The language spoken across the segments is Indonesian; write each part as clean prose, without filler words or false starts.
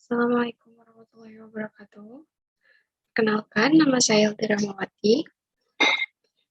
Assalamualaikum warahmatullahi wabarakatuh. Kenalkan, nama saya Elvira Mawati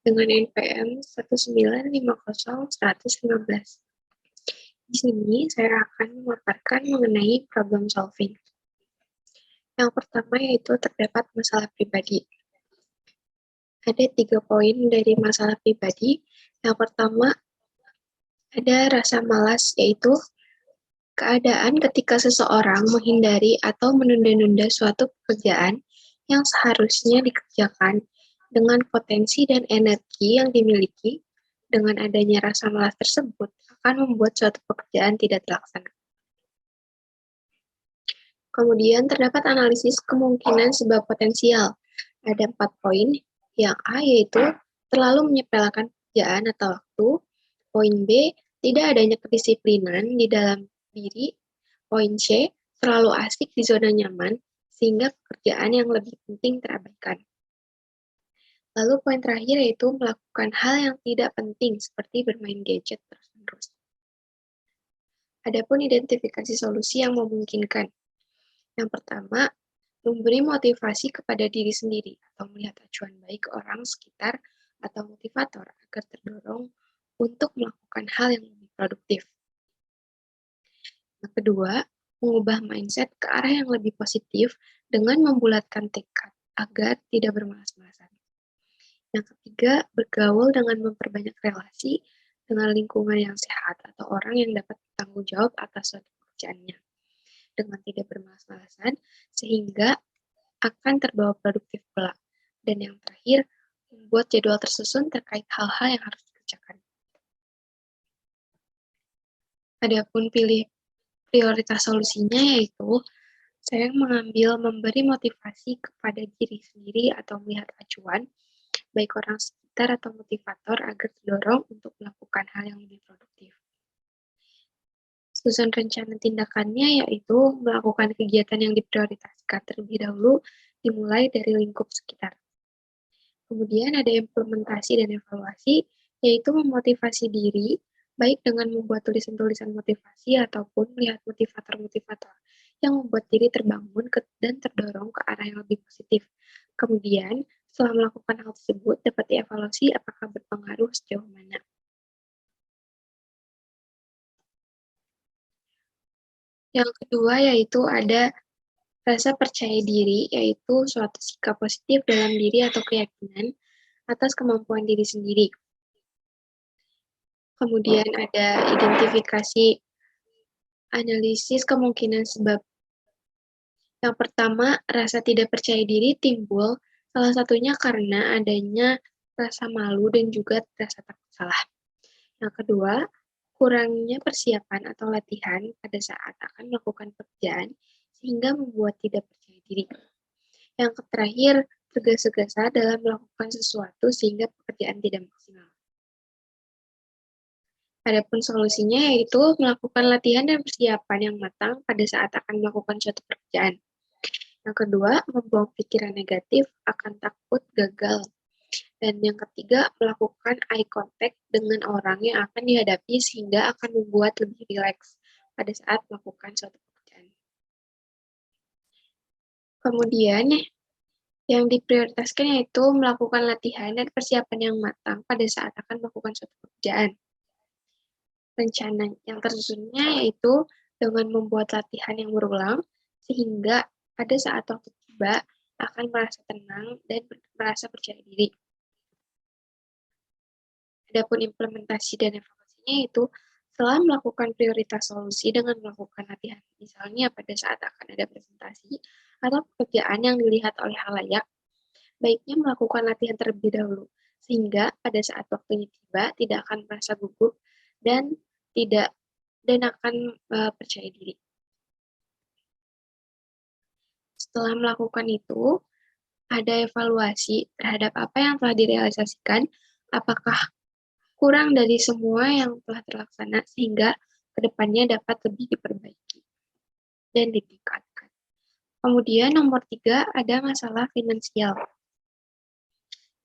dengan NPM 1950115. Di sini saya akan memaparkan mengenai problem solving. Yang pertama yaitu terdapat masalah pribadi. Ada 3 poin dari masalah pribadi. Yang pertama, ada rasa malas, yaitu keadaan ketika seseorang menghindari atau menunda-nunda suatu pekerjaan yang seharusnya dikerjakan dengan potensi dan energi yang dimiliki. Dengan adanya rasa malas tersebut akan membuat suatu pekerjaan tidak terlaksana. Kemudian terdapat analisis kemungkinan sebab potensial. Ada 4 poin. Yang A yaitu terlalu menyepelekan pekerjaan atau waktu. Poin B, tidak adanya kedisiplinan di dalam diri. Poin C, terlalu asik di zona nyaman sehingga pekerjaan yang lebih penting terabaikan. Lalu poin terakhir yaitu melakukan hal yang tidak penting seperti bermain gadget terus-menerus. Adapun identifikasi solusi yang memungkinkan. Yang pertama, memberi motivasi kepada diri sendiri atau melihat acuan baik orang sekitar atau motivator agar terdorong untuk melakukan hal yang lebih produktif. Yang kedua, mengubah mindset ke arah yang lebih positif dengan membulatkan tekad agar tidak bermalas-malasan. Yang ketiga, bergaul dengan memperbanyak relasi dengan lingkungan yang sehat atau orang yang dapat bertanggung jawab atas suatu pekerjaannya dengan tidak bermalas-malasan sehingga akan terbawa produktif pula. Dan yang terakhir, membuat jadwal tersusun terkait hal-hal yang harus dikerjakan. Adapun pilih prioritas solusinya yaitu saya mengambil memberi motivasi kepada diri sendiri atau melihat acuan baik orang sekitar atau motivator agar terdorong untuk melakukan hal yang lebih produktif. Susun rencana tindakannya yaitu melakukan kegiatan yang diprioritaskan terlebih dahulu dimulai dari lingkup sekitar. Kemudian ada implementasi dan evaluasi, yaitu memotivasi diri, baik dengan membuat tulisan-tulisan motivasi ataupun melihat motivator-motivator yang membuat diri terbangun dan terdorong ke arah yang lebih positif. Kemudian, setelah melakukan hal tersebut, dapat dievaluasi apakah berpengaruh sejauh mana. Yang kedua yaitu ada rasa percaya diri, yaitu suatu sikap positif dalam diri atau keyakinan atas kemampuan diri sendiri. Kemudian ada identifikasi analisis kemungkinan sebab. Yang pertama, rasa tidak percaya diri timbul salah satunya karena adanya rasa malu dan juga rasa takut salah. Yang kedua, kurangnya persiapan atau latihan pada saat akan melakukan pekerjaan sehingga membuat tidak percaya diri. Yang terakhir, tergesa-gesa dalam melakukan sesuatu sehingga pekerjaan tidak maksimal. Adapun solusinya yaitu melakukan latihan dan persiapan yang matang pada saat akan melakukan suatu pekerjaan. Yang kedua, membuang pikiran negatif akan takut gagal. Dan yang ketiga, melakukan eye contact dengan orang yang akan dihadapi sehingga akan membuat lebih rileks pada saat melakukan suatu pekerjaan. Kemudian, yang diprioritaskan yaitu melakukan latihan dan persiapan yang matang pada saat akan melakukan suatu pekerjaan. Rencana yang tersusunnya yaitu dengan membuat latihan yang berulang, sehingga pada saat waktu tiba akan merasa tenang dan merasa percaya diri. Adapun implementasi dan evaluasinya yaitu setelah melakukan prioritas solusi dengan melakukan latihan, misalnya pada saat akan ada presentasi atau pekerjaan yang dilihat oleh halayak, baiknya melakukan latihan terlebih dahulu, sehingga pada saat waktunya tiba tidak akan merasa gugup dan akan percaya diri. Setelah melakukan itu, ada evaluasi terhadap apa yang telah direalisasikan, apakah kurang dari semua yang telah terlaksana sehingga kedepannya dapat lebih diperbaiki dan ditingkatkan. Kemudian nomor 3 ada masalah finansial,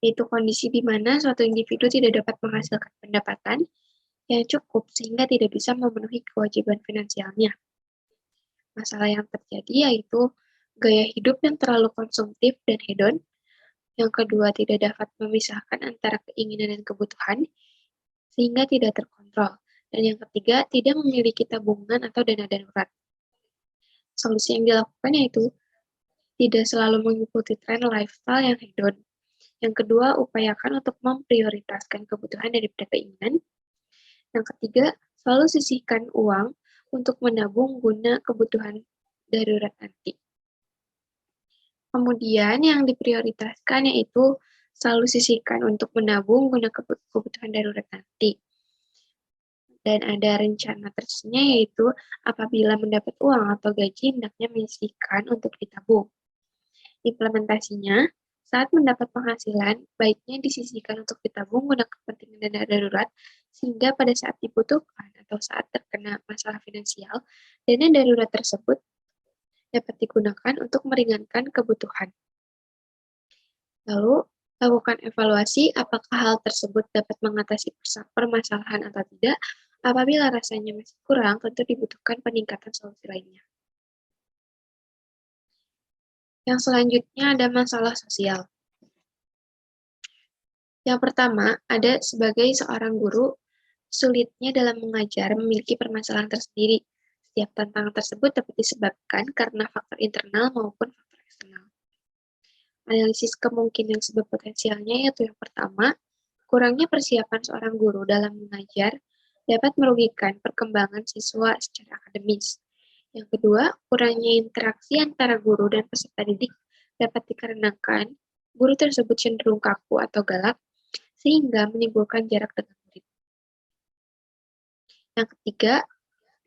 yaitu kondisi di mana suatu individu tidak dapat menghasilkan pendapatan yang cukup sehingga tidak bisa memenuhi kewajiban finansialnya. Masalah yang terjadi yaitu gaya hidup yang terlalu konsumtif dan hedon. Yang kedua, tidak dapat memisahkan antara keinginan dan kebutuhan, sehingga tidak terkontrol. Dan yang ketiga, tidak memiliki tabungan atau dana darurat. Solusi yang dilakukan yaitu tidak selalu mengikuti tren lifestyle yang hedon. Yang kedua, upayakan untuk memprioritaskan kebutuhan daripada keinginan. Yang ketiga, selalu sisihkan uang untuk menabung guna kebutuhan darurat nanti. Kemudian yang diprioritaskan yaitu selalu sisihkan untuk menabung guna kebutuhan darurat nanti. Dan ada rencana tersebutnya yaitu apabila mendapat uang atau gaji, hendaknya menyisihkan untuk ditabung. Implementasinya, saat mendapat penghasilan, baiknya disisihkan untuk ditabung guna kepentingan dana darurat, sehingga pada saat dibutuhkan atau saat terkena masalah finansial, dana darurat tersebut dapat digunakan untuk meringankan kebutuhan. Lalu, lakukan evaluasi apakah hal tersebut dapat mengatasi permasalahan atau tidak. Apabila rasanya masih kurang, tentu dibutuhkan peningkatan solusi lainnya. Yang selanjutnya ada masalah sosial. Yang pertama, ada sebagai seorang guru, sulitnya dalam mengajar memiliki permasalahan tersendiri. Setiap tantangan tersebut dapat disebabkan karena faktor internal maupun faktor eksternal. Analisis kemungkinan sebab potensialnya yaitu yang pertama, kurangnya persiapan seorang guru dalam mengajar dapat merugikan perkembangan siswa secara akademis. Yang kedua, kurangnya interaksi antara guru dan peserta didik dapat dikarenakan guru tersebut cenderung kaku atau galak, sehingga menimbulkan jarak dengan murid. Yang ketiga,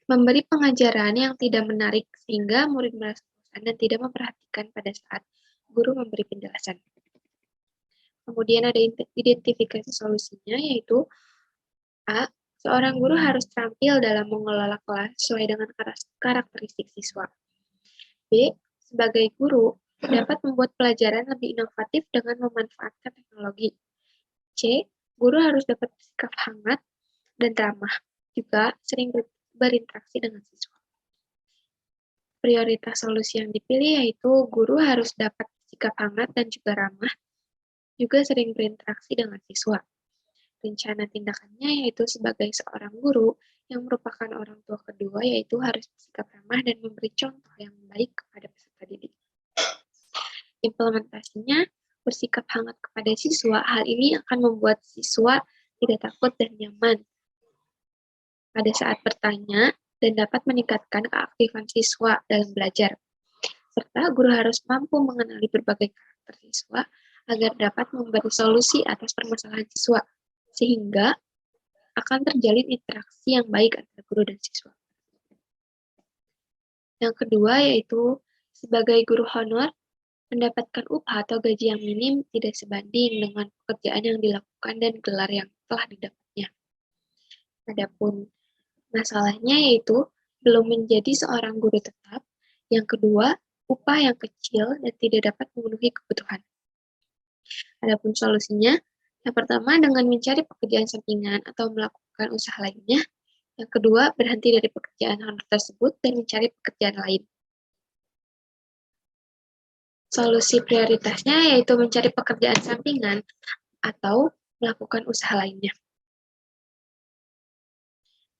memberi pengajaran yang tidak menarik sehingga murid merasa bosan dan tidak memperhatikan pada saat guru memberi penjelasan. Kemudian ada identifikasi solusinya, yaitu A. Seorang guru harus terampil dalam mengelola kelas sesuai dengan karakteristik siswa. B. Sebagai guru, dapat membuat pelajaran lebih inovatif dengan memanfaatkan teknologi. C. Guru harus dapat bersikap hangat dan ramah, juga sering berinteraksi dengan siswa. Prioritas solusi yang dipilih yaitu guru harus dapat bersikap hangat dan juga ramah, juga sering berinteraksi dengan siswa. Rencana tindakannya yaitu sebagai seorang guru yang merupakan orang tua kedua, yaitu harus bersikap ramah dan memberi contoh yang baik kepada peserta didik. Implementasinya, bersikap hangat kepada siswa, hal ini akan membuat siswa tidak takut dan nyaman pada saat bertanya dan dapat meningkatkan keaktifan siswa dalam belajar. Serta guru harus mampu mengenali berbagai karakter siswa agar dapat memberi solusi atas permasalahan siswa, sehingga akan terjalin interaksi yang baik antara guru dan siswa. Yang kedua yaitu sebagai guru honor, mendapatkan upah atau gaji yang minim tidak sebanding dengan pekerjaan yang dilakukan dan gelar yang telah didapatnya. Adapun masalahnya yaitu belum menjadi seorang guru tetap. Yang kedua, upah yang kecil dan tidak dapat memenuhi kebutuhan. Adapun solusinya, yang pertama dengan mencari pekerjaan sampingan atau melakukan usaha lainnya. Yang kedua, berhenti dari pekerjaan honor tersebut dan mencari pekerjaan lain. Solusi prioritasnya yaitu mencari pekerjaan sampingan atau melakukan usaha lainnya.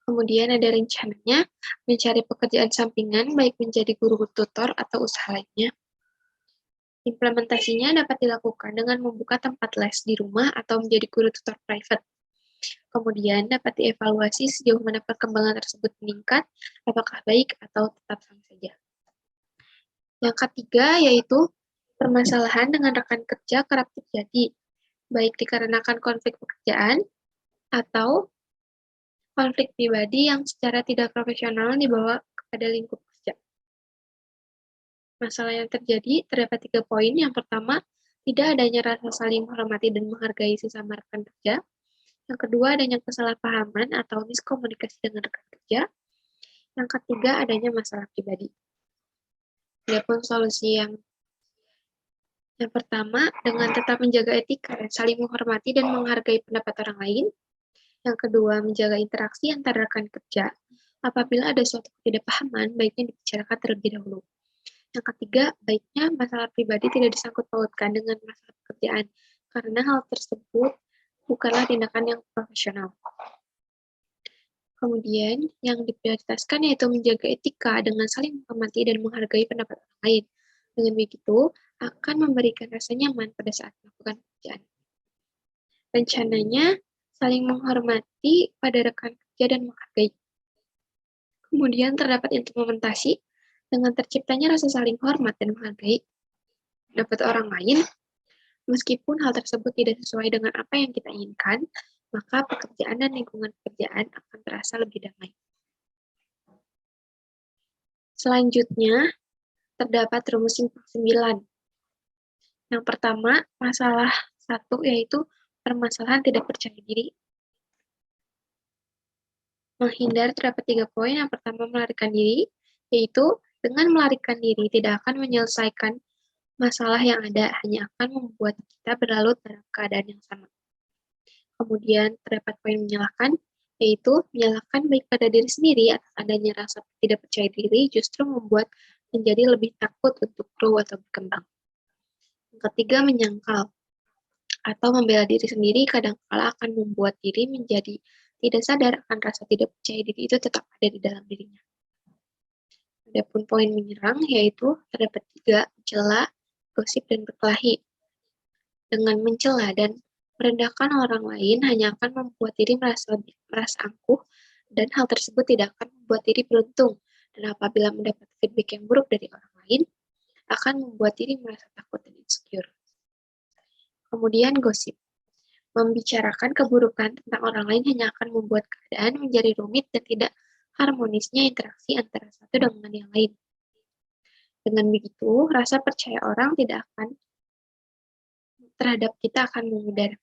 Kemudian ada rencananya mencari pekerjaan sampingan baik menjadi guru tutor atau usaha lainnya. Implementasinya dapat dilakukan dengan membuka tempat les di rumah atau menjadi guru tutor private. Kemudian dapat dievaluasi sejauh mana perkembangan tersebut meningkat, apakah baik atau tetap sama saja. Yang ketiga yaitu permasalahan dengan rekan kerja kerap terjadi, baik dikarenakan konflik pekerjaan atau konflik pribadi yang secara tidak profesional dibawa kepada lingkup kerja. Masalah yang terjadi terdapat 3 poin. Yang pertama, tidak adanya rasa saling menghormati dan menghargai sesama rekan kerja. Yang kedua, adanya kesalahpahaman atau miskomunikasi dengan rekan kerja. Yang ketiga, adanya masalah pribadi. Adapun solusi yang pertama, dengan tetap menjaga etika dan saling menghormati dan menghargai pendapat orang lain. Yang kedua, menjaga interaksi antara rekan kerja. Apabila ada suatu ketidakpahaman, baiknya dibicarakan terlebih dahulu. Yang ketiga, baiknya masalah pribadi tidak disangkut pautkan dengan masalah pekerjaan, karena hal tersebut bukanlah tindakan yang profesional. Kemudian, yang diprioritaskan yaitu menjaga etika dengan saling menghormati dan menghargai pendapat orang lain. Dengan begitu, akan memberikan rasa nyaman pada saat melakukan pekerjaan. Rencananya, saling menghormati pada rekan kerja dan menghargai. Kemudian terdapat implementasi dengan terciptanya rasa saling hormat dan menghargai pendapat orang lain. Meskipun hal tersebut tidak sesuai dengan apa yang kita inginkan, maka pekerjaan dan lingkungan pekerjaan akan terasa lebih damai. Selanjutnya, terdapat rumus simpang 9. Yang pertama, masalah 1 yaitu permasalahan tidak percaya diri. Menghindar terdapat 3 poin. Yang pertama, melarikan diri, yaitu dengan melarikan diri tidak akan menyelesaikan masalah yang ada, hanya akan membuat kita berlarut dalam keadaan yang sama. Kemudian terdapat poin menyalahkan, yaitu menyalahkan baik pada diri sendiri atas adanya rasa tidak percaya diri justru membuat menjadi lebih takut untuk grow atau berkembang. Yang ketiga, menyangkal atau membela diri sendiri kadang-kala akan membuat diri menjadi tidak sadar akan rasa tidak percaya diri itu tetap ada di dalam dirinya. Adapun poin menyerang, yaitu terdapat 3, mencela, gosip, dan berkelahi. Dengan mencela dan merendahkan orang lain hanya akan membuat diri merasa angkuh, dan hal tersebut tidak akan membuat diri beruntung. Dan apabila mendapat feedback yang buruk dari orang lain, akan membuat diri merasa takut dan insecure. Kemudian gosip. Membicarakan keburukan tentang orang lain hanya akan membuat keadaan menjadi rumit dan tidak harmonisnya interaksi antara satu dengan yang lain. Dengan begitu, rasa percaya orang tidak akan terhadap kita akan memudar.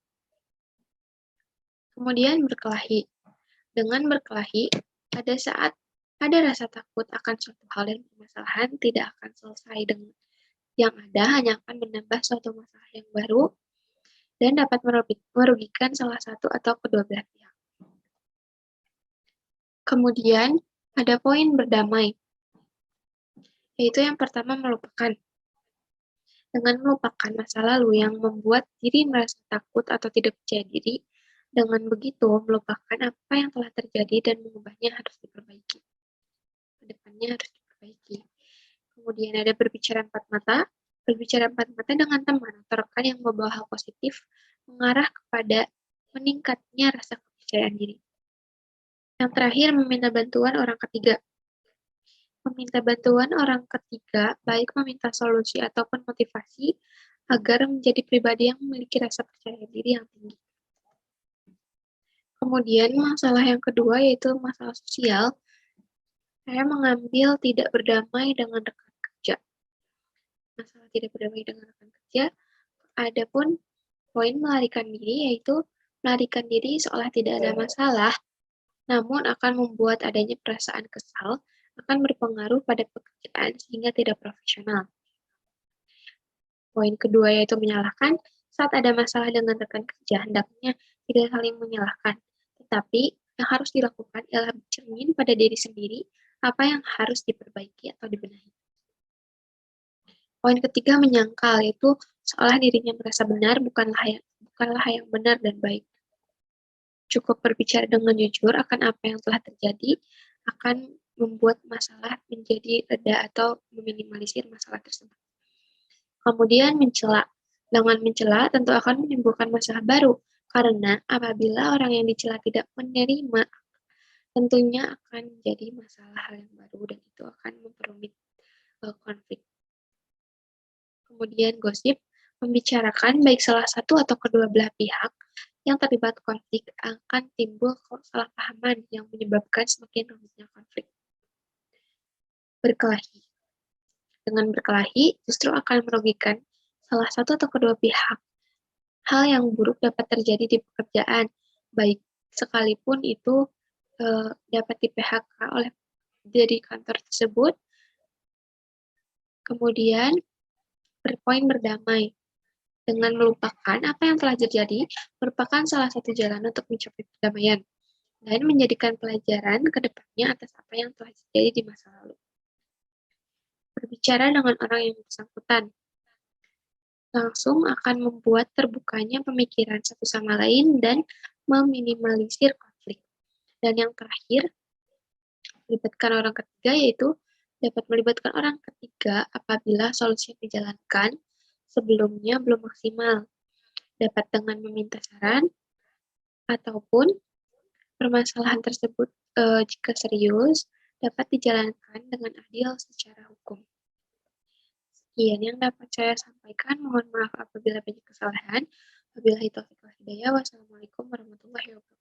Kemudian berkelahi. Dengan berkelahi, pada saat ada rasa takut akan suatu hal dan permasalahan tidak akan selesai dengan yang ada, hanya akan menambah suatu masalah yang baru dan dapat merugikan salah satu atau kedua belah pihak. Kemudian, ada poin berdamai, yaitu yang pertama melupakan. Dengan melupakan masa lalu yang membuat diri merasa takut atau tidak percaya diri, dengan begitu melupakan apa yang telah terjadi dan mengubahnya harus diperbaiki. Kedepannya harus diperbaiki. Kemudian ada berbicara empat mata. Berbicara empat mata dengan teman atau rekan yang membawa hal positif mengarah kepada meningkatnya rasa kepercayaan diri. Yang terakhir, meminta bantuan orang ketiga. Meminta bantuan orang ketiga, baik meminta solusi ataupun motivasi, agar menjadi pribadi yang memiliki rasa percaya diri yang tinggi. Kemudian masalah yang kedua yaitu masalah sosial. Saya mengambil tidak berdamai dengan rekan kerja. Masalah tidak berdamai dengan rekan kerja. Adapun poin melarikan diri yaitu melarikan diri seolah tidak ada masalah, namun akan membuat adanya perasaan kesal, akan berpengaruh pada pekerjaan sehingga tidak profesional. Poin kedua yaitu menyalahkan. Saat ada masalah dengan rekan kerja, hendaknya tidak saling menyalahkan. Tetapi yang harus dilakukan ialah bercermin pada diri sendiri apa yang harus diperbaiki atau dibenahi. Poin ketiga menyangkal, yaitu seolah dirinya merasa benar bukanlah yang benar dan baik. Cukup berbicara dengan jujur akan apa yang telah terjadi akan membuat masalah menjadi reda atau meminimalisir masalah tersebut. Kemudian mencela. Dengan mencela tentu akan menimbulkan masalah baru, karena apabila orang yang dicela tidak menerima, tentunya akan menjadi masalah hal yang baru dan itu akan memperumit konflik. Kemudian gosip, membicarakan baik salah satu atau kedua belah pihak yang terlibat konflik akan timbul kesalahpahaman yang menyebabkan semakin rumitnya konflik. Berkelahi. Dengan berkelahi justru akan merugikan salah satu atau kedua pihak. Hal yang buruk dapat terjadi di pekerjaan, baik sekalipun itu dapat di-PHK oleh dari kantor tersebut. Kemudian berpoin berdamai. Dengan melupakan apa yang telah terjadi merupakan salah satu jalan untuk mencapai perdamaian. dan menjadikan pelajaran ke depannya atas apa yang telah terjadi di masa lalu. Berbicara dengan orang yang bersangkutan langsung akan membuat terbukanya pemikiran satu sama lain dan meminimalisir konflik. Dan yang terakhir, melibatkan orang ketiga yaitu dapat melibatkan orang ketiga apabila solusi yang dijalankan sebelumnya belum maksimal, dapat dengan meminta saran, ataupun permasalahan tersebut jika serius dapat dijalankan dengan adil secara hukum. Sekian yang dapat saya sampaikan. Mohon maaf apabila banyak kesalahan. Wabillahi taufiq wal hidayah. Wassalamualaikum warahmatullahi wabarakatuh.